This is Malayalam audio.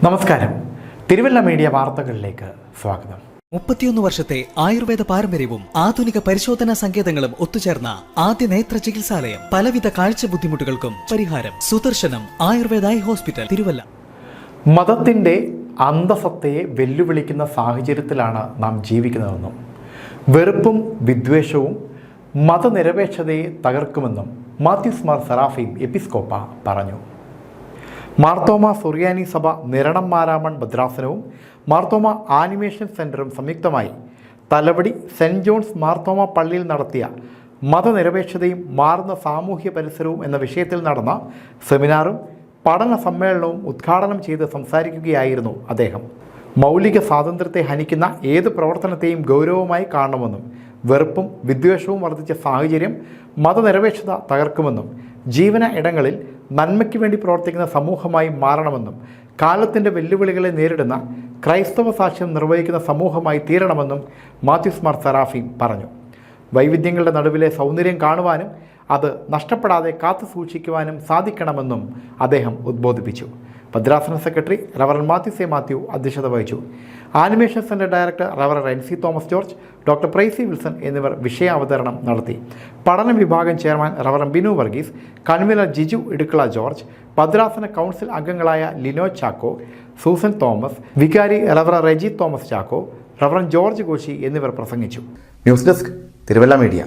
നമസ്കാരം. തിരുവല്ല മീഡിയ വാർത്തകളിലേക്ക് സ്വാഗതം. 31 വർഷത്തെ ആയുർവേദ പാരമ്പര്യവും ആധുനിക പരിശോധനാ സങ്കേതങ്ങളും ഒത്തുചേർന്ന ആദ്യ നേത്ര ചികിത്സാലയം. പലവിധ കാഴ്ച ബുദ്ധിമുട്ടുകൾക്കും പരിഹാരം. Sudarshanam Ayurveda eye hospital, Thiruvalla. മതത്തിൻ്റെ അന്തസത്തയെ വെല്ലുവിളിക്കുന്ന സാഹചര്യത്തിലാണ് നാം ജീവിക്കുന്നതെന്നും വെറുപ്പും വിദ്വേഷവും മതനിരപേക്ഷതയെ തകർക്കുമെന്നും മാത്യൂസ് മാർ സെറാഫീം എപ്പിസ്കോപ്പ പറഞ്ഞു. മാർത്തോമ സുറിയാനി സഭ നിരണം മാരാമൺ ഭദ്രാസനവും മാർത്തോമ ആനിമേഷൻ സെൻറ്ററും സംയുക്തമായി തലവടി സെൻറ്റ് ജോൺസ് മാർത്തോമ പള്ളിയിൽ നടത്തിയ മതനിരപേക്ഷതയും മാറുന്ന സാമൂഹ്യ പരിസരവും എന്ന വിഷയത്തിൽ നടന്ന സെമിനാറും പഠന സമ്മേളനവും ഉദ്ഘാടനം ചെയ്ത് സംസാരിക്കുകയായിരുന്നു അദ്ദേഹം. മൗലിക സ്വാതന്ത്ര്യത്തെ ഹനിക്കുന്ന ഏത് പ്രവർത്തനത്തെയും ഗൗരവമായി കാണണമെന്നും വെറുപ്പും വിദ്വേഷവും വർദ്ധിച്ച സാഹചര്യം മതനിരപേക്ഷത തകർക്കുമെന്നും ജീവന ഇടങ്ങളിൽ നന്മയ്ക്ക് വേണ്ടി പ്രവർത്തിക്കുന്ന സമൂഹമായി മാറണമെന്നും കാലത്തിൻ്റെ വെല്ലുവിളികളെ നേരിടുന്ന ക്രൈസ്തവ സാക്ഷ്യം നിർവഹിക്കുന്ന സമൂഹമായി തീരണമെന്നും മാത്യൂസ് മാർ സെറാഫീം പറഞ്ഞു. വൈവിധ്യങ്ങളുടെ നടുവിലെ സൗന്ദര്യം കാണുവാനും അത് നഷ്ടപ്പെടാതെ കാത്തു സൂക്ഷിക്കുവാനും സാധിക്കണമെന്നും അദ്ദേഹം ഉദ്ബോധിപ്പിച്ചു. ഭദ്രാസന secretary reverend Mathews A Mathew അധ്യക്ഷത വഹിച്ചു. Animation centre director reverend N C Thomas George, doctor Pricey Wilson എന്നിവർ വിഷയാവതരണം നടത്തി. പഠന വിഭാഗം chairman reverend Binu Varghese, convener Jiju Idukkala George, ഭദ്രാസന കൗൺസിൽ അംഗങ്ങളായ ലിനോ ചാക്കോ, സൂസൻ തോമസ്, വികാരി reverend Reji Thomas Chacko, reverend George Koshy എന്നിവർ പ്രസംഗിച്ചു. News desk, Thiruvalla media.